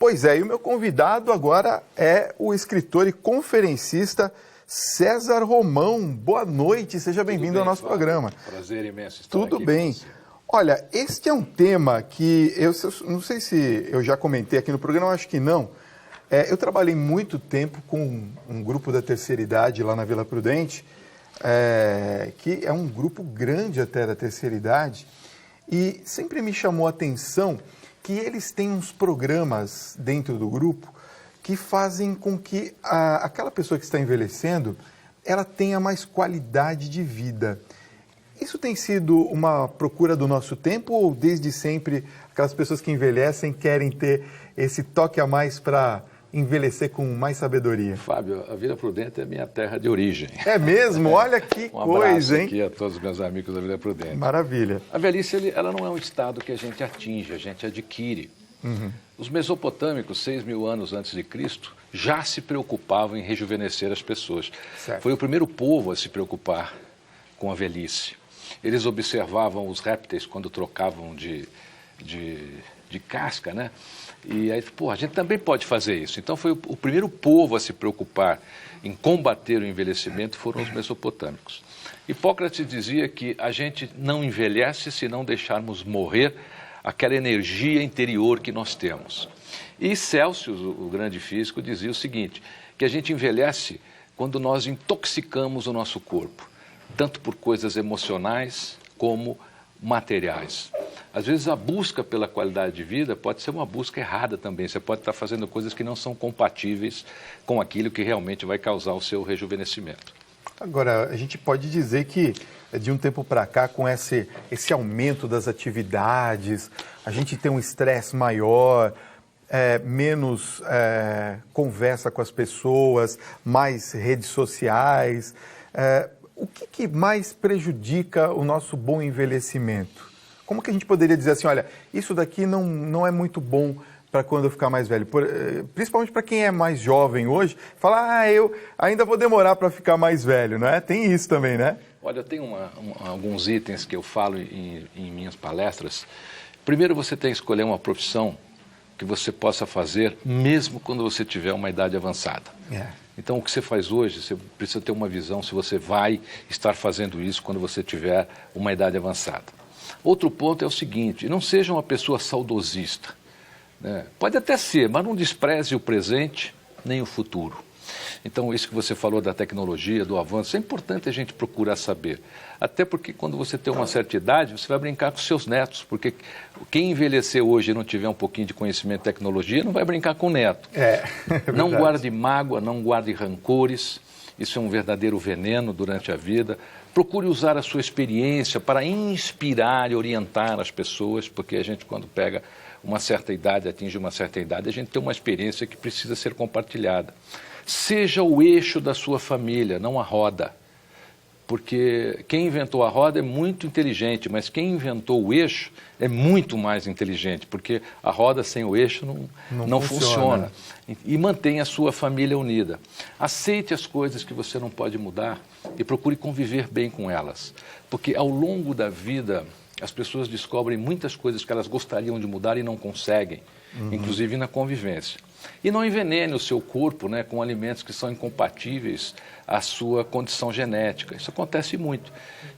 Pois é, e o meu convidado agora é o escritor e conferencista César Romão. Boa noite, seja bem-vindo ao nosso programa. Prazer imenso estar Tudo aqui bem. com você. Olha, este é um tema que eu não sei se eu já comentei aqui no programa, eu acho que não. Eu trabalhei muito tempo com um grupo da terceira idade lá na Vila Prudente, que é um grupo grande até da terceira idade, e sempre me chamou a atenção que eles têm uns programas dentro do grupo que fazem com que aquela pessoa que está envelhecendo, ela tenha mais qualidade de vida. Isso tem sido uma procura do nosso tempo ou desde sempre aquelas pessoas que envelhecem querem ter esse toque a mais para envelhecer com mais sabedoria? Fábio, a Vila Prudente é minha terra de origem. É mesmo? Olha que coisa, hein? Aqui a todos os meus amigos da Vila Prudente. Maravilha. A velhice, ela não é um estado que a gente atinge, a gente adquire. Uhum. Os mesopotâmicos, 6.000 anos antes de Cristo, já se preocupavam em rejuvenescer as pessoas. Certo. Foi o primeiro povo a se preocupar com a velhice. Eles observavam os répteis quando trocavam de casca, né? E aí, a gente também pode fazer isso. Então foi o primeiro povo a se preocupar em combater o envelhecimento foram os mesopotâmicos. Hipócrates dizia que a gente não envelhece se não deixarmos morrer aquela energia interior que nós temos. E Celsius, o grande físico, dizia o seguinte, que a gente envelhece quando nós intoxicamos o nosso corpo, tanto por coisas emocionais como materiais. Às vezes a busca pela qualidade de vida pode ser uma busca errada também. Você pode estar fazendo coisas que não são compatíveis com aquilo que realmente vai causar o seu rejuvenescimento. Agora, a gente pode dizer que de um tempo para cá, com esse aumento das atividades, a gente tem um estresse maior, menos conversa com as pessoas, mais redes sociais. O que mais prejudica o nosso bom envelhecimento? Como que a gente poderia dizer assim, olha, isso daqui não é muito bom para quando eu ficar mais velho? Principalmente para quem é mais jovem hoje, fala, eu ainda vou demorar para ficar mais velho, não é? Tem isso também, né? Olha, eu tenho alguns itens que eu falo em minhas palestras. Primeiro, você tem que escolher uma profissão que você possa fazer mesmo quando você tiver uma idade avançada. Então, o que você faz hoje, você precisa ter uma visão se você vai estar fazendo isso quando você tiver uma idade avançada. Outro ponto é o seguinte, não seja uma pessoa saudosista, né? Pode até ser, mas não despreze o presente nem o futuro. Então, isso que você falou da tecnologia, do avanço, é importante a gente procurar saber. Até porque quando você tem uma certa idade, você vai brincar com seus netos, porque quem envelhecer hoje e não tiver um pouquinho de conhecimento de tecnologia, não vai brincar com o neto. Não guarde mágoa, não guarde rancores, isso é um verdadeiro veneno durante a vida. Procure usar a sua experiência para inspirar e orientar as pessoas, porque a gente, quando pega uma certa idade, atinge uma certa idade, a gente tem uma experiência que precisa ser compartilhada. Seja o eixo da sua família, não a roda. Porque quem inventou a roda é muito inteligente, mas quem inventou o eixo é muito mais inteligente, porque a roda sem o eixo não funciona. E mantenha a sua família unida. Aceite as coisas que você não pode mudar e procure conviver bem com elas. Porque ao longo da vida, as pessoas descobrem muitas coisas que elas gostariam de mudar e não conseguem, inclusive na convivência. E não envenene o seu corpo, né, com alimentos que são incompatíveis à sua condição genética. Isso acontece muito.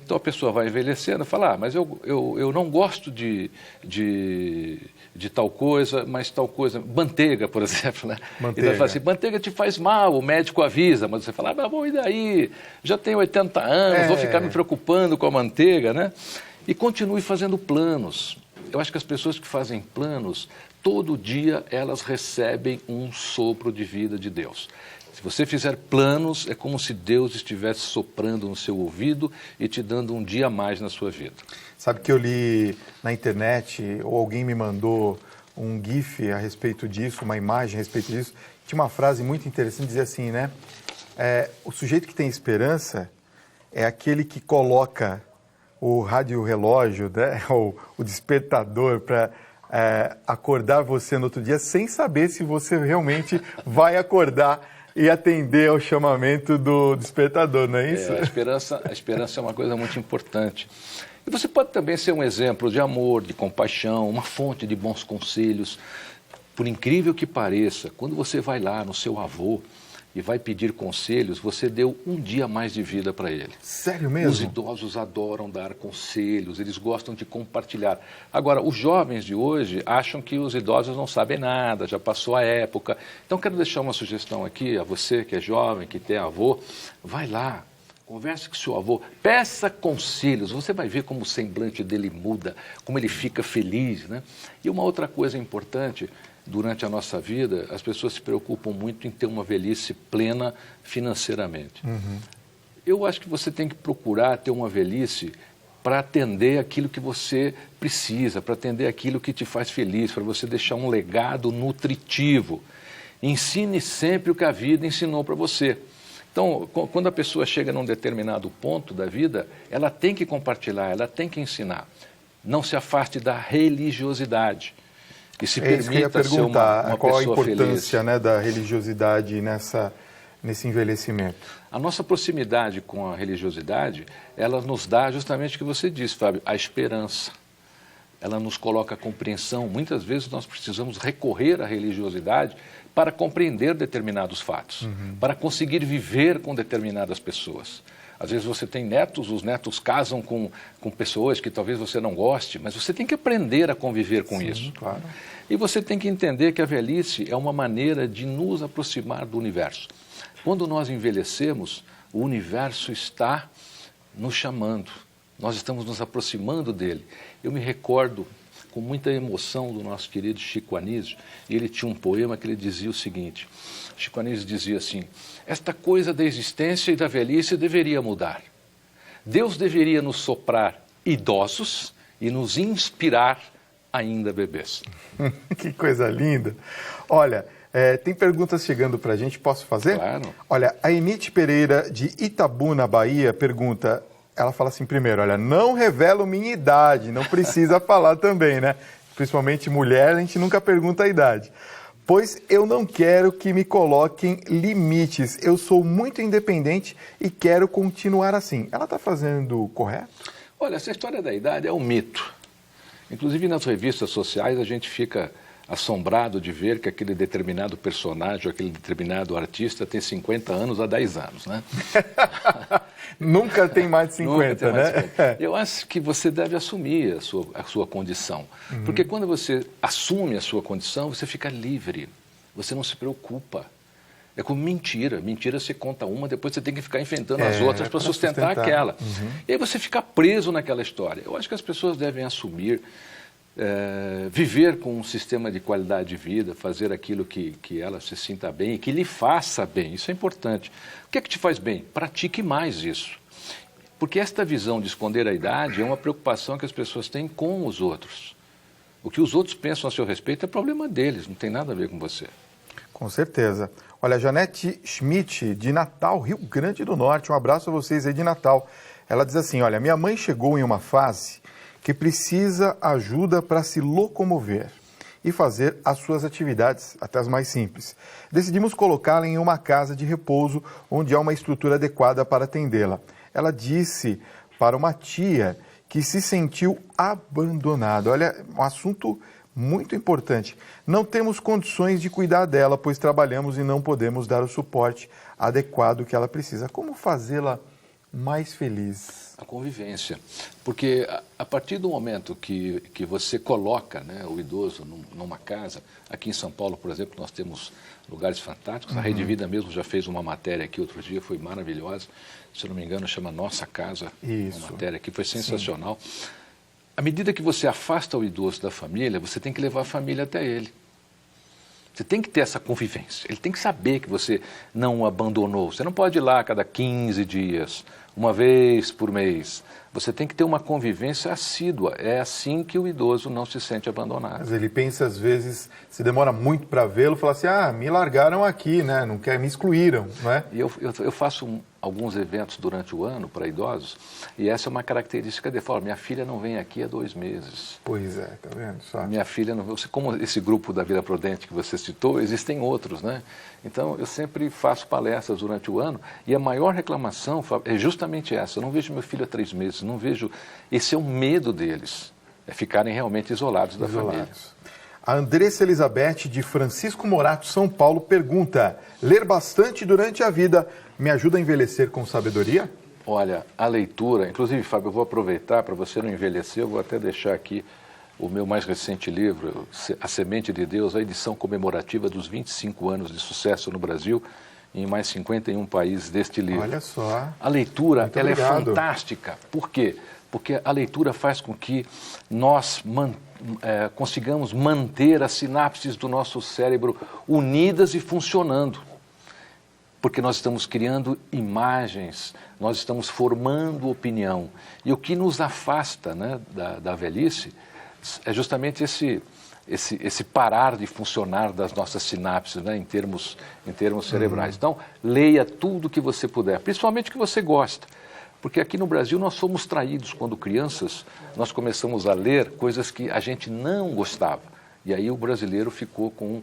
Então a pessoa vai envelhecendo e fala, mas eu não gosto de tal coisa, mas tal coisa... Manteiga, por exemplo, né? Manteiga. Então fala assim, manteiga te faz mal, o médico avisa, mas você fala, mas bom, e daí? Já tenho 80 anos, vou ficar me preocupando com a manteiga, né? E continue fazendo planos. Eu acho que as pessoas que fazem planos, todo dia elas recebem um sopro de vida de Deus. Se você fizer planos, é como se Deus estivesse soprando no seu ouvido e te dando um dia a mais na sua vida. Sabe que eu li na internet, ou alguém me mandou um GIF a respeito disso, uma imagem a respeito disso, tinha uma frase muito interessante, dizia assim, né? O sujeito que tem esperança é aquele que coloca o rádio-relógio, né, ou o despertador para acordar você no outro dia sem saber se você realmente vai acordar e atender ao chamamento do despertador, não é isso? A esperança é uma coisa muito importante. E você pode também ser um exemplo de amor, de compaixão, uma fonte de bons conselhos. Por incrível que pareça, quando você vai lá no seu avô e vai pedir conselhos, você deu um dia a mais de vida para ele. Sério mesmo? Os idosos adoram dar conselhos, eles gostam de compartilhar. Agora, os jovens de hoje acham que os idosos não sabem nada, já passou a época. Então, quero deixar uma sugestão aqui a você que é jovem, que tem avô. Vai lá, converse com seu avô, peça conselhos. Você vai ver como o semblante dele muda, como ele fica feliz, né? E uma outra coisa importante, durante a nossa vida, as pessoas se preocupam muito em ter uma velhice plena financeiramente. Eu acho que você tem que procurar ter uma velhice para atender aquilo que você precisa, para atender aquilo que te faz feliz, para você deixar um legado nutritivo. Ensine sempre o que a vida ensinou para você. Então, quando a pessoa chega num determinado ponto da vida, ela tem que compartilhar, ela tem que ensinar. Não se afaste da religiosidade. E se É isso que eu ia permita ser uma qual a pessoa importância, feliz. né, da religiosidade nesse envelhecimento. A nossa proximidade com a religiosidade, ela nos dá justamente o que você disse, Fábio, a esperança. Ela nos coloca a compreensão. Muitas vezes nós precisamos recorrer à religiosidade para compreender determinados fatos, para conseguir viver com determinadas pessoas. Às vezes você tem netos, os netos casam com pessoas que talvez você não goste, mas você tem que aprender a conviver com isso. Claro. E você tem que entender que a velhice é uma maneira de nos aproximar do universo. Quando nós envelhecemos, o universo está nos chamando, nós estamos nos aproximando dele. Eu me recordo com muita emoção do nosso querido Chico Anísio, e ele tinha um poema que ele dizia o seguinte, Chico Anísio dizia assim: esta coisa da existência e da velhice deveria mudar. Deus deveria nos soprar idosos e nos inspirar ainda bebês. Que coisa linda. Olha, tem perguntas chegando para a gente, posso fazer? Claro. Olha, a Enite Pereira, de Itabuna, Bahia, pergunta, ela fala assim primeiro, olha, não revelo minha idade, não precisa falar também, né? Principalmente mulher, a gente nunca pergunta a idade. Pois eu não quero que me coloquem limites, eu sou muito independente e quero continuar assim. Ela está fazendo correto? Olha, essa história da idade é um mito. Inclusive nas revistas sociais a gente fica assombrado de ver que aquele determinado personagem, aquele determinado artista tem 50 anos há 10 anos, né? Nunca tem mais de 50, né? 50. Eu acho que você deve assumir a sua condição. Porque quando você assume a sua condição, você fica livre. Você não se preocupa. É como mentira. Mentira você conta uma, depois você tem que ficar inventando as outras para sustentar aquela. E aí você fica preso naquela história. Eu acho que as pessoas devem assumir, viver com um sistema de qualidade de vida, fazer aquilo que ela se sinta bem e que lhe faça bem. Isso é importante. O que é que te faz bem? Pratique mais isso. Porque esta visão de esconder a idade é uma preocupação que as pessoas têm com os outros. O que os outros pensam a seu respeito é problema deles, não tem nada a ver com você. Com certeza. Olha, Janete Schmidt, de Natal, Rio Grande do Norte, um abraço a vocês aí de Natal. Ela diz assim, olha, minha mãe chegou em uma fase que precisa ajuda para se locomover e fazer as suas atividades, até as mais simples. Decidimos colocá-la em uma casa de repouso, onde há uma estrutura adequada para atendê-la. Ela disse para uma tia que se sentiu abandonada. Olha, um assunto muito importante. Não temos condições de cuidar dela, pois trabalhamos e não podemos dar o suporte adequado que ela precisa. Como fazê-la mais feliz? A convivência. Porque a partir do momento que você coloca, né, o idoso numa casa, aqui em São Paulo, por exemplo, nós temos lugares fantásticos. A Rede Vida mesmo já fez uma matéria aqui outro dia, foi maravilhosa. Se eu não me engano, chama Nossa Casa. Isso. Uma matéria aqui, foi sensacional. Sim. À medida que você afasta o idoso da família, você tem que levar a família até ele. Você tem que ter essa convivência. Ele tem que saber que você não o abandonou. Você não pode ir lá a cada 15 dias, uma vez por mês. Você tem que ter uma convivência assídua. É assim que o idoso não se sente abandonado. Mas ele pensa, às vezes, se demora muito para vê-lo, fala assim, me largaram aqui, né? Não quer, me excluíram, não é? E eu faço alguns eventos durante o ano para idosos, e essa é uma característica dele. Fala, minha filha não vem aqui há 2 meses. Pois é, tá vendo só? Minha filha não vem. Como esse grupo da Vida Prudente que você citou, existem outros, né? Então, eu sempre faço palestras durante o ano, e a maior reclamação é justamente essa. Eu não vejo meu filho há 3 meses, não vejo... Esse é o medo deles, é ficarem realmente isolados da família. A Andressa Elizabeth, de Francisco Morato, São Paulo, pergunta: ler bastante durante a vida me ajuda a envelhecer com sabedoria? Olha, a leitura, inclusive, Fábio, eu vou aproveitar para você não envelhecer, eu vou até deixar aqui o meu mais recente livro, A Semente de Deus, a edição comemorativa dos 25 anos de sucesso no Brasil, em mais 51 países deste livro. Olha só. A leitura, Muito ela obrigado. é fantástica. Por quê? Porque a leitura faz com que nós consigamos manter as sinapses do nosso cérebro unidas e funcionando. Porque nós estamos criando imagens, nós estamos formando opinião. E o que nos afasta, né, da velhice é justamente esse parar de funcionar das nossas sinapses, né, em termos cerebrais. Então, leia tudo que você puder, principalmente o que você gosta. Porque aqui no Brasil nós somos traídos quando crianças, nós começamos a ler coisas que a gente não gostava. E aí o brasileiro ficou com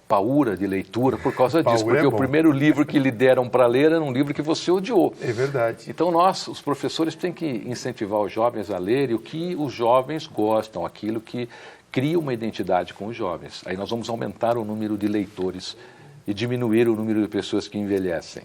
paura de leitura por causa disso. Porque o primeiro livro que lhe deram para ler era um livro que você odiou. É verdade. Então nós, os professores, têm que incentivar os jovens a lerem o que os jovens gostam, aquilo que cria uma identidade com os jovens. Aí nós vamos aumentar o número de leitores e diminuir o número de pessoas que envelhecem.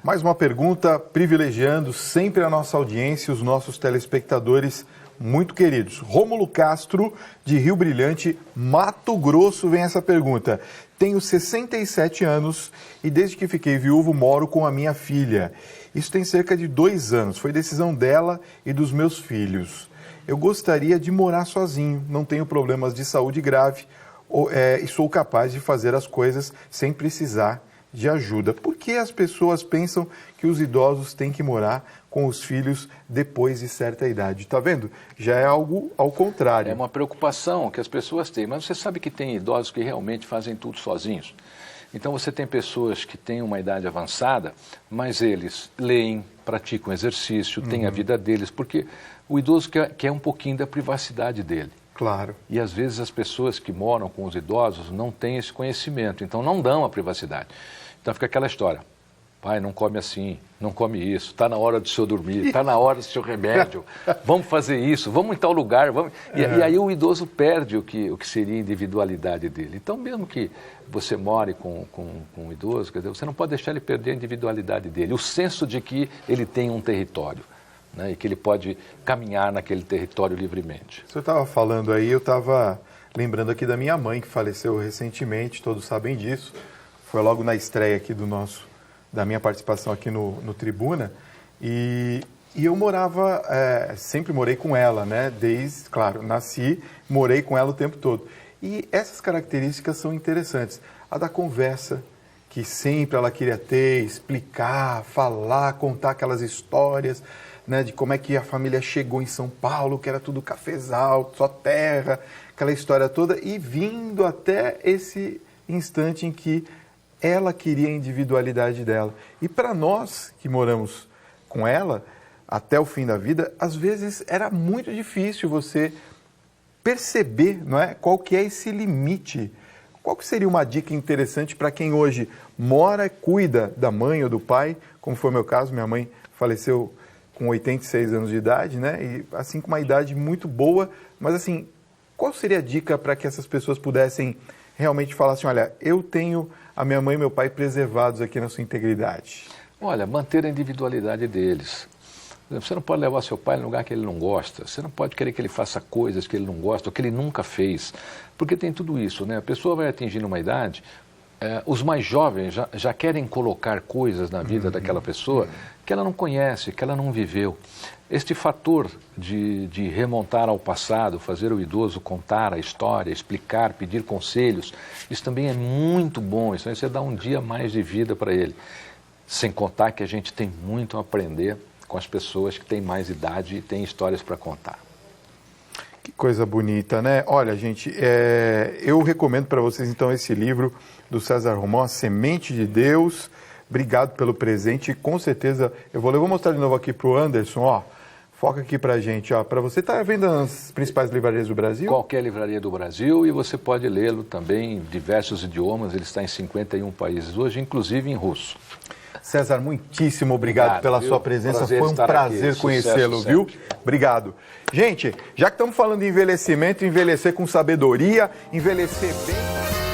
Mais uma pergunta, privilegiando sempre a nossa audiência e os nossos telespectadores muito queridos. Rômulo Castro, de Rio Brilhante, Mato Grosso, vem essa pergunta. Tenho 67 anos e desde que fiquei viúvo moro com a minha filha. Isso tem cerca de 2 anos. Foi decisão dela e dos meus filhos. Eu gostaria de morar sozinho, não tenho problemas de saúde grave e sou capaz de fazer as coisas sem precisar de ajuda. Por que as pessoas pensam que os idosos têm que morar com os filhos depois de certa idade? Está vendo? Já é algo ao contrário. É uma preocupação que as pessoas têm, mas você sabe que tem idosos que realmente fazem tudo sozinhos. Então você tem pessoas que têm uma idade avançada, mas eles leem, praticam exercício, têm a vida deles, porque o idoso quer um pouquinho da privacidade dele. Claro. E às vezes as pessoas que moram com os idosos não têm esse conhecimento, então não dão a privacidade. Então fica aquela história: pai, não come assim, não come isso, está na hora do senhor dormir, está na hora do seu remédio, vamos fazer isso, vamos em tal lugar. Vamos... E aí o idoso perde o que seria a individualidade dele. Então mesmo que você more com um idoso, quer dizer, você não pode deixar ele perder a individualidade dele, o senso de que ele tem um território. Né, e que ele pode caminhar naquele território livremente. O senhor estava falando aí, eu estava lembrando aqui da minha mãe, que faleceu recentemente, todos sabem disso. Foi logo na estreia aqui da minha participação aqui no Tribuna. E eu morava, sempre morei com ela, né? Desde, claro, nasci, morei com ela o tempo todo. E essas características são interessantes. A da conversa, que sempre ela queria ter, explicar, falar, contar aquelas histórias, né, de como é que a família chegou em São Paulo, que era tudo cafezal, só terra, aquela história toda, e vindo até esse instante em que ela queria a individualidade dela. E para nós que moramos com ela até o fim da vida, às vezes era muito difícil você perceber, não é, qual que é esse limite. Qual que seria uma dica interessante para quem hoje mora, cuida da mãe ou do pai, como foi o meu caso, minha mãe faleceu com 86 anos de idade, né? E assim, com uma idade muito boa, mas assim, qual seria a dica para que essas pessoas pudessem realmente falar assim, olha, eu tenho a minha mãe e meu pai preservados aqui na sua integridade? Olha, manter a individualidade deles. Você não pode levar seu pai em lugar que ele não gosta, você não pode querer que ele faça coisas que ele não gosta ou que ele nunca fez, porque tem tudo isso, né? A pessoa vai atingindo uma idade, os mais jovens já querem colocar coisas na vida daquela pessoa que ela não conhece, que ela não viveu. Este fator de remontar ao passado, fazer o idoso contar a história, explicar, pedir conselhos, isso também é muito bom, isso aí você dá um dia mais de vida para ele. Sem contar que a gente tem muito a aprender com as pessoas que têm mais idade e têm histórias para contar. Que coisa bonita, né? Olha, gente, eu recomendo para vocês, então, esse livro do César Romão, A Semente de Deus. Obrigado pelo presente. Com certeza, eu vou mostrar de novo aqui para o Anderson, ó. Foca aqui para a gente, ó. Para você, está à venda nas principais livrarias do Brasil? Qualquer livraria do Brasil, e você pode lê-lo também em diversos idiomas. Ele está em 51 países hoje, inclusive em russo. César, muitíssimo obrigado pela sua presença. Foi um prazer conhecê-lo, viu? Obrigado. Gente, já que estamos falando de envelhecimento, envelhecer com sabedoria, envelhecer bem...